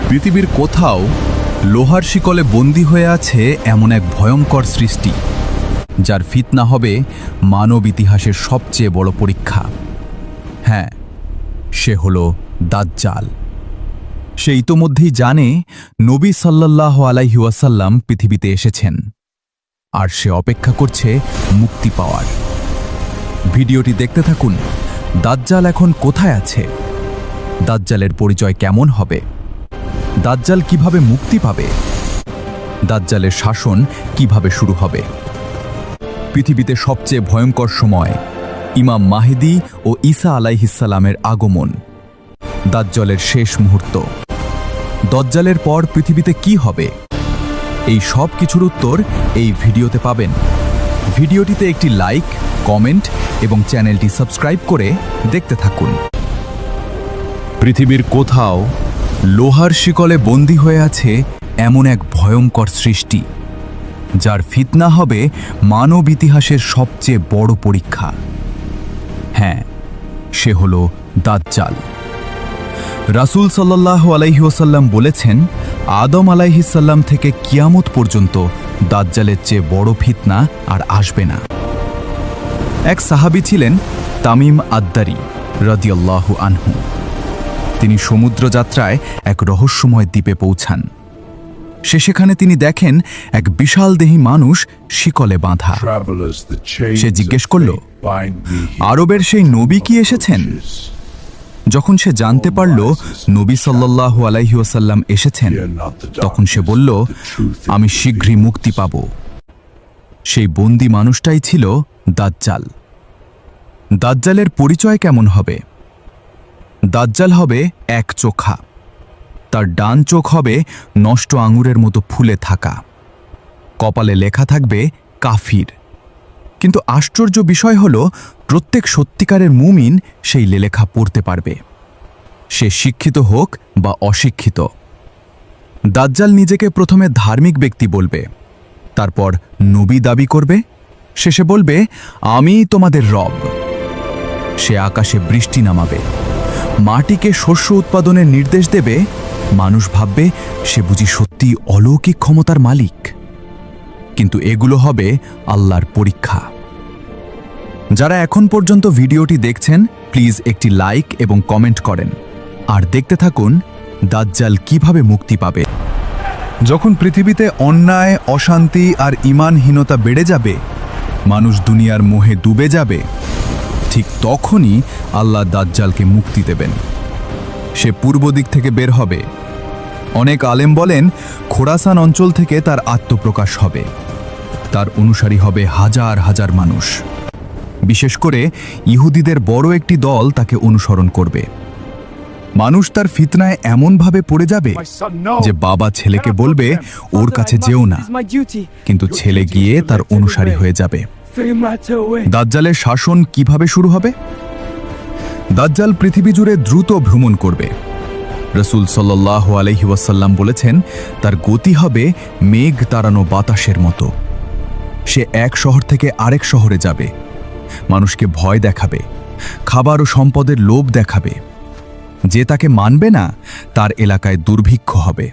পৃথিবীর কোথাও লোহার শিকলে বন্দী হয়ে আছে এমন এক ভয়ঙ্কর সৃষ্টি, যার ফিতনা হবে মানব ইতিহাসের সবচেয়ে বড় পরীক্ষা। হ্যাঁ, সে হলো দাজ্জাল। সে ইতোমধ্যেই জানে নবী সাল্লাল্লাহু আলাইহি ওয়াসাল্লাম পৃথিবীতে এসেছেন, আর সে অপেক্ষা করছে মুক্তি পাওয়ার। ভিডিওটি দেখতে থাকুন। দাজ্জাল এখন কোথায় আছে? দাজ্জালের পরিচয় কেমন হবে? দাজ্জাল কিভাবে মুক্তি পাবে? দাজ্জালের শাসন কিভাবে শুরু হবে? পৃথিবীতে সবচেয়ে ভয়ঙ্কর সময়, ইমাম মাহদী ও ঈসা আলাইহিসসালামের আগমন, দাজ্জালের শেষ মুহূর্ত। দাজ্জালের পর পৃথিবীতে কি হবে? এই সব কিছুর উত্তর এই ভিডিওতে পাবেন। ভিডিওটিতে একটি লাইক, কমেন্ট এবং চ্যানেলটি সাবস্ক্রাইব করে দেখতে থাকুন। পৃথিবীর কোথাও লোহার শিকলে বন্দী হয়ে আছে এমন এক ভয়ঙ্কর সৃষ্টি, যার ফিতনা হবে মানব ইতিহাসের সবচেয়ে বড় পরীক্ষা। হ্যাঁ, সে হলো দাজ্জাল। রাসূল সাল্লাল্লাহু আলাইহি ওয়াসাল্লাম বলেছেন, আদম আলাইহিসসালাম থেকে কিয়ামত পর্যন্ত দাজ্জালের চেয়ে বড় ফিতনা আর আসবে না। এক সাহাবী ছিলেন তামিম আদ-দারি রাদিয়াল্লাহু আনহু। তিনি সমুদ্র যাত্রায় এক রহস্যময় দ্বীপে পৌঁছান। সেখানে তিনি দেখেন এক বিশালদেহী মানুষ শিকলে বাঁধা। সে জিজ্ঞেস করল, আরবের সেই নবী কি এসেছেন? যখন সে জানতে পারল নবী সাল্লাল্লাহু আলাইহি ওয়াসাল্লাম এসেছেন, তখন সে বলল, আমি শীঘ্রই মুক্তি পাব। সেই বন্দী মানুষটাই ছিল দাজ্জাল। দাজ্জালের পরিচয় কেমন হবে? দাজ্জাল হবে এক চোখা। তার ডান চোখ হবে নষ্ট আঙুরের মতো ফুলে থাকা। কপালে লেখা থাকবে কাফির। কিন্তু আশ্চর্য বিষয় হল, প্রত্যেক সত্যিকারের মুমিন সেই লেখা পড়তে পারবে, সে শিক্ষিত হোক বা অশিক্ষিত। দাজ্জাল নিজেকে প্রথমে ধার্মিক ব্যক্তি বলবে, তারপর নবী দাবি করবে, শেষে বলবে, আমি তোমাদের রব। সে আকাশে বৃষ্টি নামাবে, মাটিকে শস্য উৎপাদনের নির্দেশ দেবে। মানুষ ভাববে সে বুঝি সত্যি অলৌকিক ক্ষমতার মালিক। কিন্তু এগুলো হবে আল্লাহর পরীক্ষা। যারা এখন পর্যন্ত ভিডিওটি দেখছেন, প্লিজ একটি লাইক এবং কমেন্ট করেন, আর দেখতে থাকুন দাজ্জাল কিভাবে মুক্তি পাবে। যখন পৃথিবীতে অন্যায়, অশান্তি আর ঈমানহীনতা বেড়ে যাবে, মানুষ দুনিয়ার মোহে ডুবে যাবে, ঠিক তখনই আল্লাহ দাজ্জালকে মুক্তি দেবেন। সে পূর্ব দিক থেকে বের হবে। অনেক আলেম বলেন, খোরাসান অঞ্চল থেকে তার আত্মপ্রকাশ হবে। তার অনুসারী হবে হাজার হাজার মানুষ। বিশেষ করে ইহুদিদের বড় একটি দল তাকে অনুসরণ করবে। মানুষ তার ফিতনায় এমনভাবে পড়ে যাবে যে বাবা ছেলেকে বলবে, ওর কাছে যেও না, কিন্তু ছেলে গিয়ে তার অনুসারী হয়ে যাবে। দাজ্জালের শাসন কিভাবে শুরু হবে? দাজ্জাল পৃথিবী জুড়ে দ্রুত ভ্রমণ করবে। রাসূল সাল্লাল্লাহু আলাইহি ওয়াসাল্লাম বলেছেন, তার গতি হবে মেঘ তাড়ানো বাতাসের মতো। সে এক শহর থেকে আরেক শহরে যাবে, মানুষকে ভয় দেখাবে, খাবার ও সম্পদের লোভ দেখাবে। যে তাকে মানবে না, তার এলাকায় দুর্ভিক্ষ হবে,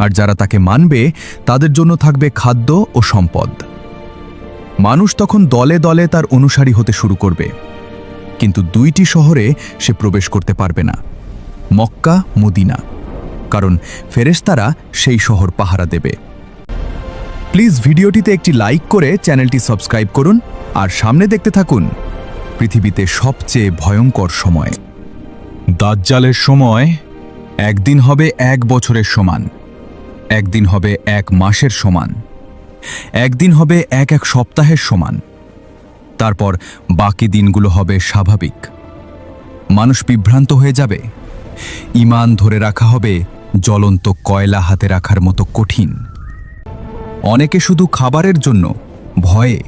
আর যারা তাকে মানবে তাদের জন্য থাকবে খাদ্য ও সম্পদ। মানুষ তখন দলে দলে তার অনুসারী হতে শুরু করবে। কিন্তু দুইটি শহরে সে প্রবেশ করতে পারবে না, মক্কা, মদিনা, কারণ ফেরেশতারা সেই শহর পাহারা দেবে। প্লিজ ভিডিওটিতে একটি লাইক করে চ্যানেলটি সাবস্ক্রাইব করুন, আর সামনে দেখতে থাকুন পৃথিবীতে সবচেয়ে ভয়ঙ্কর সময়। দাজ্জালের সময় একদিন হবে 1 বছরের সমান, একদিন হবে 1 মাসের সমান, একদিন হবে এক সপ্তাহের সমান। তারপর বাকি দিনগুলো হবে স্বাভাবিক। মানুষ বিভ্রান্ত হয়ে যাবে। ঈমান ধরে রাখা হবে জ্বলন্ত কয়লা হাতে রাখার মতো কঠিন। অনেকে শুধু খাবারের জন্য, ভয়ে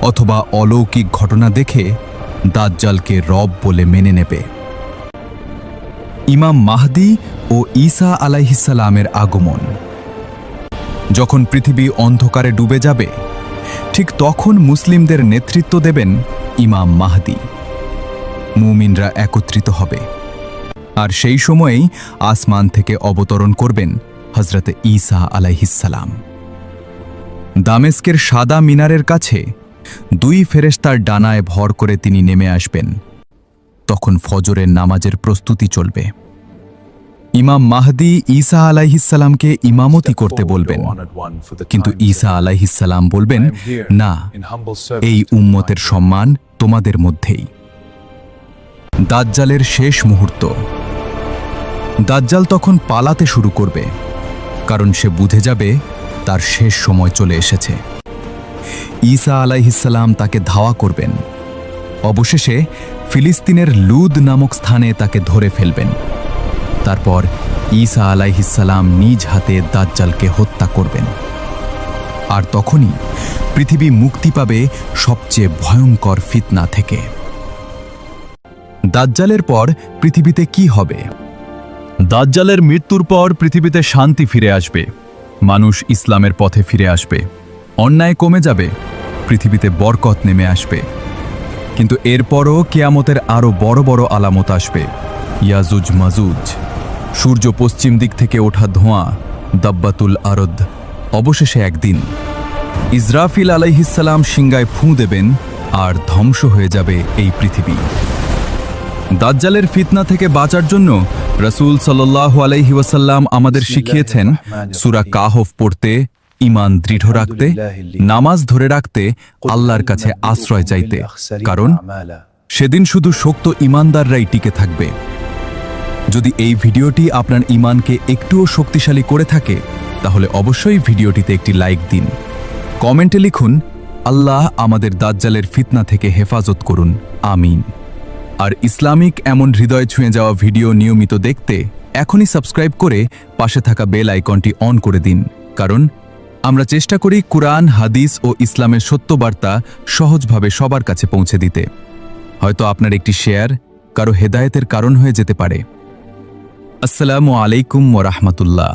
অথবা অলৌকিক ঘটনা দেখে দাজ্জালকে রব বলে মেনে নেবে। ইমাম মাহদী ও ঈসা আলাইহিসসালামের আগমন। যখন পৃথিবী অন্ধকারে ডুবে যাবে, ঠিক তখন মুসলিমদের নেতৃত্ব দেবেন ইমাম মাহদী। মুমিনরা একত্রিত হবে। আর সেই সময়েই আসমান থেকে অবতরণ করবেন হজরতে ঈসা আলাইহিসসালাম। দামেস্কের সাদা মিনারের কাছে 2 ফেরেশতার ডানায় ভর করে তিনি নেমে আসবেন। তখন ফজরের নামাজের প্রস্তুতি চলবে। ইমাম মাহদী ঈসা আলাইহিসসালামকে ইমামতি করতে বলবেন, কিন্তু ঈসা আলাইহিসসালাম বলবেন, না, এই উম্মতের সম্মান তোমাদের মধ্যেই। দাজ্জালের শেষ মুহূর্ত। দাজ্জাল তখন পালাতে শুরু করবে, কারণ সে বুঝে যাবে তার শেষ সময় চলে এসেছে। ঈসা আলাইহিসসালাম তাকে ধাওয়া করবেন। অবশেষে ফিলিস্তিনের লুদ নামক স্থানে তাকে ধরে ফেলবেন। তারপর ঈসা আলাইহিসসালাম নিজ হাতে দাজ্জালকে হত্যা করবেন। আর তখনই পৃথিবী মুক্তি পাবে সবচেয়ে ভয়ঙ্কর ফিতনা থেকে। দাজ্জালের পর পৃথিবীতে কি হবে? দাজ্জালের মৃত্যুর পর পৃথিবীতে শান্তি ফিরে আসবে, মানুষ ইসলামের পথে ফিরে আসবে, অন্যায় কমে যাবে, পৃথিবীতে বরকত নেমে আসবে। কিন্তু এরপরও কিয়ামতের আরও বড় বড় আলামত আসবে। ইয়াজুজ মাজুজ, সূর্য পশ্চিম দিক থেকে ওঠা ধোঁয়া, দাব্বাতুল আরদ। অবশেষে একদিন ইসরাফিল আলাইহিসসালাম সিংগায় ফুঁ দেবেন আর ধ্বংস হয়ে যাবে এই পৃথিবী। দাজ্জালের ফিতনা থেকে বাঁচার জন্য রাসূল সাল্লাল্লাহু আলাইহি ওয়াসাল্লাম আমাদের শিখিয়েছেন সূরা কাহফ পড়তে, ঈমান দৃঢ় রাখতে, নামাজ ধরে রাখতে, আল্লাহর কাছে আশ্রয় চাইতে, কারণ সেদিন শুধু শক্ত ঈমানদাররাই টিকে থাকবে। যদি এই ভিডিওটি আপনার ঈমানকে একটুও শক্তিশালী করে থাকে, তাহলে অবশ্যই ভিডিওটিতে একটি লাইক দিন। কমেন্টে লিখুন, আল্লাহ আমাদের দাজ্জালের ফিতনা থেকে হেফাজত করুন, আমিন। আর ইসলামিক এমন হৃদয় ছুঁয়ে যাওয়া ভিডিও নিয়মিত দেখতে এখনই সাবস্ক্রাইব করে পাশে থাকা বেল আইকনটি অন করে দিন, কারণ আমরা চেষ্টা করি কুরআন, হাদিস ও ইসলামের সত্য বার্তা সহজভাবে সবার কাছে পৌঁছে দিতে। হয়তো আপনার একটি শেয়ার কারো হেদায়েতের কারণ হয়ে যেতে পারে। আসসালামু আলাইকুম ওয়া রাহমাতুল্লাহ।